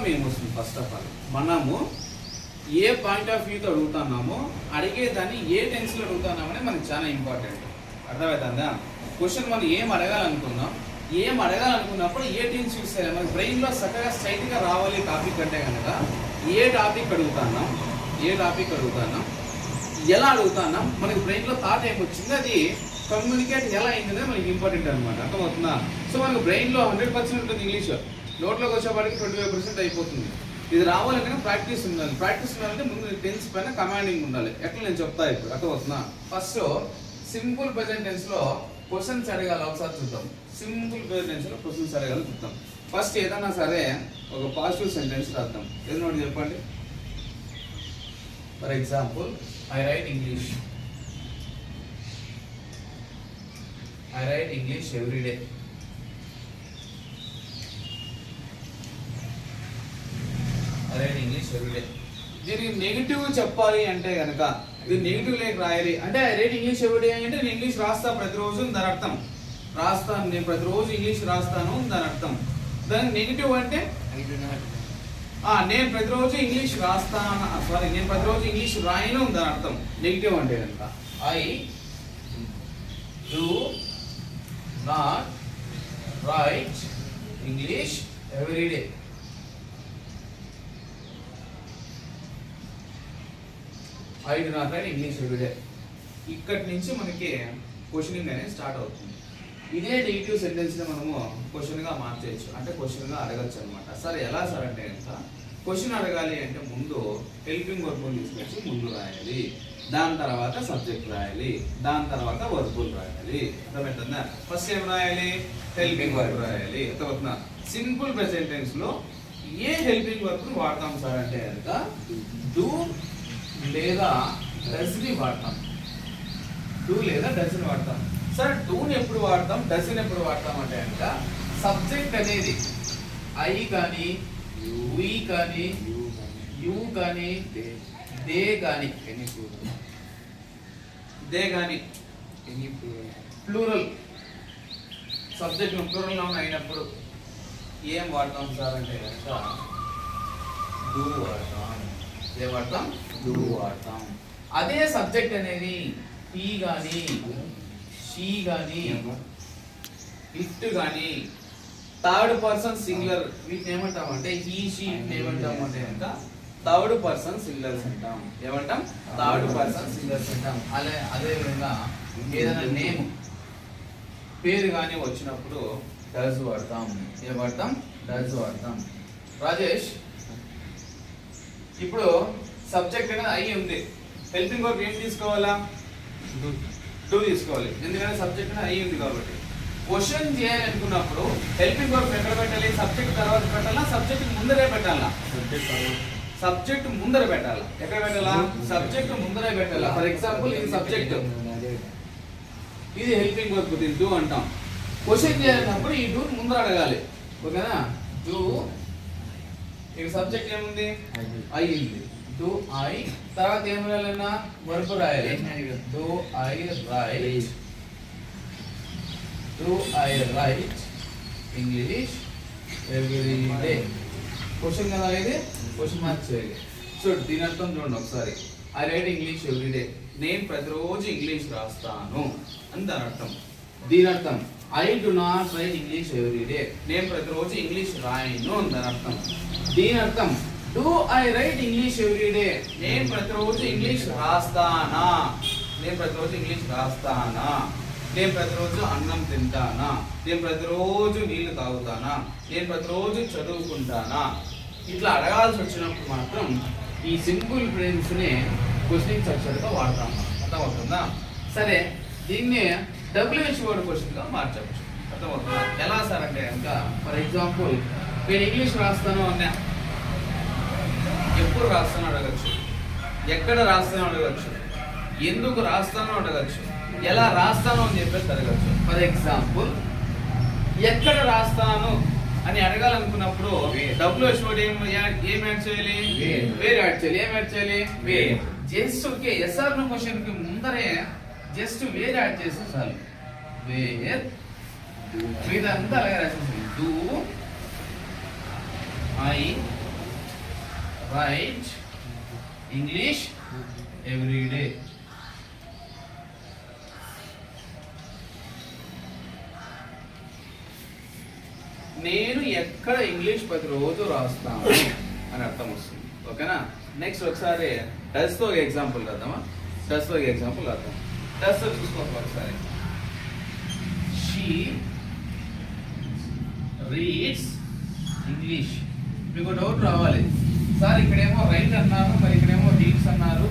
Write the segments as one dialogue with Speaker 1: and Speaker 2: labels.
Speaker 1: అర్థం ఏమొస్తుంది? First of all మనము ఏ పాయింట్ ఆఫ్ వ్యూతో అడుగుతున్నామో అడిగేదాన్ని ఏ టెన్స్లో అడుగుతున్నామని మనకి చాలా ఇంపార్టెంట్. అర్థమవుతుందా? క్వశ్చన్ మనం ఏం అడగాలనుకున్నప్పుడు ఏ టెన్స్ యూస్ చేయాలి? మన బ్రెయిన్లో చక్కగా స్ట్రైట్గా రావాలి టాపిక్ అంటే కనుక ఏ టాపిక్ అడుగుతున్నాం, ఎలా అడుగుతున్నాం, మనకి బ్రెయిన్లో థాట్ ఏమొచ్చింది, అది కమ్యూనికేట్ ఎలా అయిందనేది మనకి ఇంపార్టెంట్ అనమాట. అర్థమవుతుందా? సో మనకు బ్రెయిన్లో 100% ఉంటుంది ఇంగ్లీష్, నోట్లోకి వచ్చేపాటికి 25% అయిపోతుంది. ఇది రావాలంటే ప్రాక్టీస్ ఉండాలి. ప్రాక్టీస్ ఉండాలంటే ముందు టెన్స్ పైన కమాండింగ్ ఉండాలి. ఎట్లా నేను చెప్తా ఇప్పుడు. అర్థమవుతుందా? ఫస్ట్ సింపుల్ ప్రెజెంట్ టెన్స్ లో క్వశ్చన్స్ అడగాలి. ఒకసారి చూద్దాం. సింపుల్ ప్రెజెంట్ టెన్స్ లో క్వశ్చన్స్ అడగాలి చూద్దాం. ఫస్ట్ ఏదన్నా సరే ఒక పాజిటివ్ సెంటెన్స్ రాద్దాం. ఏదైనా ఒకటి చెప్పండి. For example, I right English every day. దీనికి నెగిటివ్ చెప్పాలి అంటే కనుక ఇది నెగిటివ్ లేక రాయాలి. అంటే I right English every day అంటే నేను ఇంగ్లీష్ రాస్తా ప్రతిరోజు దాని అర్థం. నేను ప్రతిరోజు ఇంగ్లీష్ రాస్తాను దాని అర్థం. దానికి నెగిటివ్ అంటే నేను ప్రతిరోజు ఇంగ్లీష్ నేను ప్రతిరోజు ఇంగ్లీష్ రాయను దాని అర్థం. నెగిటివ్ అంటే కనుక I do not right English every day. I do not right English every day. ఇక్కడి నుంచి మనకి క్వశ్చనింగ్ అనేది స్టార్ట్ అవుతుంది. ఇదే నెగిటివ్ సెంటెన్స్ ని మనము క్వశ్చన్ గా మార్చేయచ్చు, అంటే క్వశ్చన్ గా అడగచ్చు అనమాట. సరే ఎలా సార్ అంటే కనుక క్వశ్చన్ అడగాలి అంటే ముందు హెల్పింగ్ వర్బుల్ తీసుకొచ్చి ముందు రాయాలి, దాని తర్వాత సబ్జెక్ట్ రాయాలి, దాని తర్వాత వర్బుల్ రాయాలి. అర్థమవుతుందా? ఫస్ట్ ఏం రాయాలి? హెల్పింగ్ వర్బ్ రాయాలి. అర్థమవుతుందా? సింపుల్ ప్రెజెంట్ టెన్స్ లో ఏ హెల్పింగ్ వర్బ్ వాడతాం సార్ అంటే కనుక డూ లేదా డస్ ని వాడతాం. సార్ డూని ఎప్పుడు వాడతాం, డస్ ని ఎప్పుడు వాడతాం అంటే కనుక సబ్జెక్ట్ అనేది ఐ కానీ, వి కానీ, యూ కానీ, దే కానీ ప్లూరల్ సబ్జెక్ట్ ప్లూరల్ నౌన్ అయినప్పుడు ఏం వాడతాం సార్ అంటే కనుక డూ వాడతాం. ఏం వాడతాం? డూ వాడతాం. అదే సబ్జెక్ట్ అనేది హీ కానీ, షీ కానీ, ఇట్ కానీ, థర్డ్ పర్సన్ సింగులర్ వీటిని ఏమంటామంటే హీ, షీ ఏమంటాము అంటే కనుక థర్డ్ పర్సన్ సింగులర్స్ అంటాం. ఏమంటాం? థర్డ్ పర్సన్ సింగులర్స్ అంటాం. అదే విధంగా ఏదైనా నేమ్ పేరు కానీ వచ్చినప్పుడు డస్ వాడతాం. ఏం వాడతాం? డస్ వాడతాం. రాజేష్, ఇప్పుడు సబ్జెక్ట్ అనేది ఐ ఉంది, హెల్పింగ్ వర్బ్ ఏం తీసుకోవాలా? డూ తీసుకోవాలి. ఎందుకంటే సబ్జెక్ట్ అనేది ఐ ఉంది కాబట్టి. క్వశ్చన్ చేయాలనుకున్నప్పుడు హెల్పింగ్ వర్బ్ ఎక్కడ పెట్టాలి? సబ్జెక్ట్ తర్వాత పెట్టాలా, సబ్జెక్ట్ ముందరే పెట్టాలా? సబ్జెక్ట్ ముందర పెట్టాలా. ఎక్కడ పెట్టాలా? సబ్జెక్ట్ ముందరే పెట్టాలా. ఫర్ ఎగ్జాంపుల్ ఇది సబ్జెక్ట్, ఇది హెల్పింగ్ వర్బ్, దీన్ని డూ అంటాం. క్వశ్చన్ చేయాలన్నప్పుడు ఈ డూ ముందర అడగాలి. ఓకేనా? డూ, ఇక సబ్జెక్ట్ ఏముంది? ఐ ఉంది. డూ ఐ, తర్వాత ఏం రాయాలన్నా వర్బ్ రాయాలి. Do I right English every day. Question కదా ఇది, క్వశ్చన్ మార్క్ చేయాలి. సో దీని అర్థం చూడండి ఒకసారి. I right English every day, నేను ప్రతిరోజు ఇంగ్లీష్ రాస్తాను అని దాని అర్థం. దీని అర్థం I do not right English every day, నేను ప్రతిరోజు ఇంగ్లీష్ రాయను అని దాని అర్థం. దీని అర్థం do I right English every day, నేను ప్రతిరోజు ఇంగ్లీష్ రాస్తానా, నేను ప్రతిరోజు అన్నం తింటానా, నేను ప్రతిరోజు నీళ్లు తాగుతానా, నేను ప్రతిరోజు చదువుకుంటానా. ఇట్లా అడగాల్సి వచ్చినప్పుడు మాత్రం ఈ సింపుల్ ఫ్రేమ్స్ ని క్వశ్చనింగ్ స్ట్రక్చర్ గా వాడతాం. అర్థమవుతుందా? సరే, దీన్ని WH వర్డ్ క్వశ్చన్ గా మార్చవచ్చు. అర్థమవుతుందా? ఎలా సార్ అంటే కనుక ఫర్ ఎగ్జాంపుల్ నేను ఇంగ్లీష్ రాస్తాను అన్నా, ఎప్పుడు రాస్తానో అడగచ్చు, ఎక్కడ రాస్తానో అడగచ్చు, ఎందుకు రాస్తానో అడగచ్చు, ఎలా రాస్తానో అని చెప్పేసి అడగచ్చు. ఫర్ ఎగ్జాంపుల్ ఎక్కడ రాస్తాను అని అడగాలనుకున్నప్పుడు WH వర్డ్ ఏం యాడ్ చేయాలి? వేర్ యాడ్ చేయాలి. ఏం యాడ్ చేయాలి? Where. Just okay, yes or no question కి ముందరే జస్ట్ వేర్ యాడ్ చేస్తే చాలు. వేర్, ఇదంతా అలాగే రాసేసి do I right English every day. నేను ఎక్కడ ఇంగ్లీష్ ప్రతిరోజు రాస్తాను అని అర్థం వస్తుంది. ఓకేనా? నెక్స్ట్ ఒకసారి డస్ తో ఎగ్జాంపుల్ రాద్దామా? డస్ తో ఎగ్జాంపుల్ రాద్దాం. డస్ తో చూసుకోవాలి ఒకసారి. She reads English. మీకు డౌట్ రావాలి, సార్ ఇక్కడేమో రైట్ అన్నారు, మరి ఇక్కడేమో రీడ్స్ అన్నారు,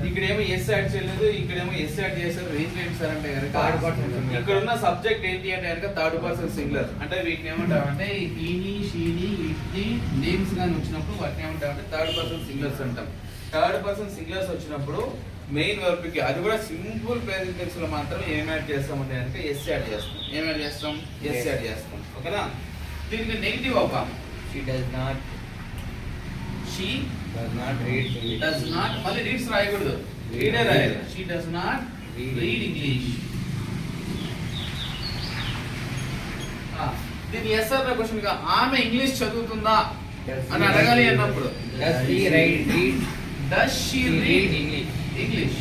Speaker 1: ఇక్కడేమో ఎస్ యాడ్ చేయలేదు, ఇక్కడేమో ఎస్ యాడ్ చేశారు, రీజన్ ఏంటి సార్ అంటే కనుక ఇక్కడ ఉన్న సబ్జెక్ట్ ఏంటి అంటే కనుక థర్డ్ పర్సన్ సింగులర్. అంటే వీటిని ఏమంటామంటే హీని షీని వీటిని నేమ్స్ కానీ వచ్చినప్పుడు వాటిని ఏమంటామంటే థర్డ్ పర్సన్ సింగులర్స్ అంటాం. థర్డ్ పర్సన్ సింగులర్స్ వచ్చినప్పుడు మెయిన్ వర్బ్ కి అది కూడా సింపుల్ ప్రెజెంట్ టెన్స్ లో మాత్రం ఏం యాడ్ చేస్తామంటే కనుక ఎస్ యాడ్ చేస్తాం. ఏం యాడ్ చేస్తాం? ఎస్ యాడ్ చేస్తాం. ఓకేనా? దీనికి నెగిటివ్ అవుతాం.
Speaker 2: She does not read English.
Speaker 1: Does not మళ్ళీ రీడ్స్ రాయకూడదు, రీడే రాయాలి. She does not read English. దీని ఎస్ ఆర్ క్వశ్చన్ గా ఆమె ఇంగ్లీష్ చదువుతుందా అని అడగాలి అన్నప్పుడు
Speaker 2: Does she read
Speaker 1: English?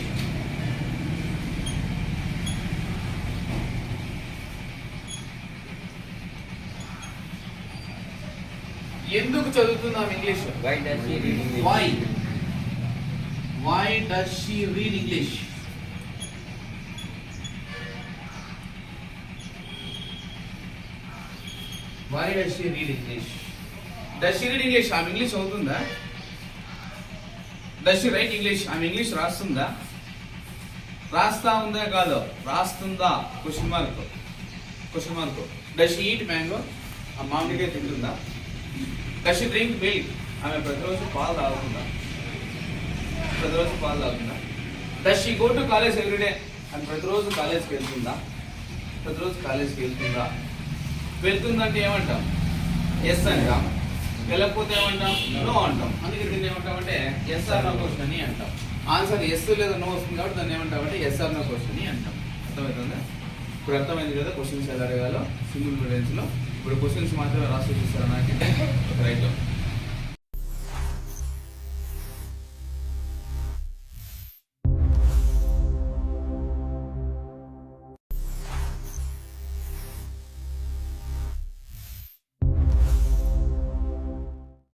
Speaker 1: ఎందుకు చదువుతున్నాం English?
Speaker 2: Why does she read English?
Speaker 1: Why does she read English? Why does she read English? Does she read English? ఆమె English చదువుతుందా? Does she write English? ఆమె ఇంగ్లీష్ రాస్తుందా? రాస్తా ఉందా కాదు, రాస్తుందా? Question mark. Does she eat mango? ఆ మామిడికాయ తింటుందా? Does she drink milk? ఆమె ప్రతిరోజు పాలు తాగుతుందా? Does she go to college every day? ఆమె ప్రతిరోజు కాలేజ్కి వెళ్తుందా? వెళ్తుందంటే ఏమంటాం? ఎస్ అంటాం. వెళ్ళకపోతే ఏమంటాం? నో అంటాం. అందుకే దీన్ని ఏమంటామంటే ఎస్ ఆర్ నో క్వశ్చన్ అని అంటాం. ఆన్సర్ ఎస్ లేదా నో వస్తుంది కాబట్టి దాన్ని ఏమంటామంటే ఎస్ ఆర్ నో క్వశ్చన్ అని అంటాం. అర్థమవుతుందా? ఇప్పుడు అర్థమైంది కదా క్వశ్చన్స్ ఎలా అడగాలో సింగిల్ ప్రెజెన్స్ లో. ఇప్పుడు క్వశ్చన్స్ మాత్రమే రాసి చూస్తారా నాకు రైట్.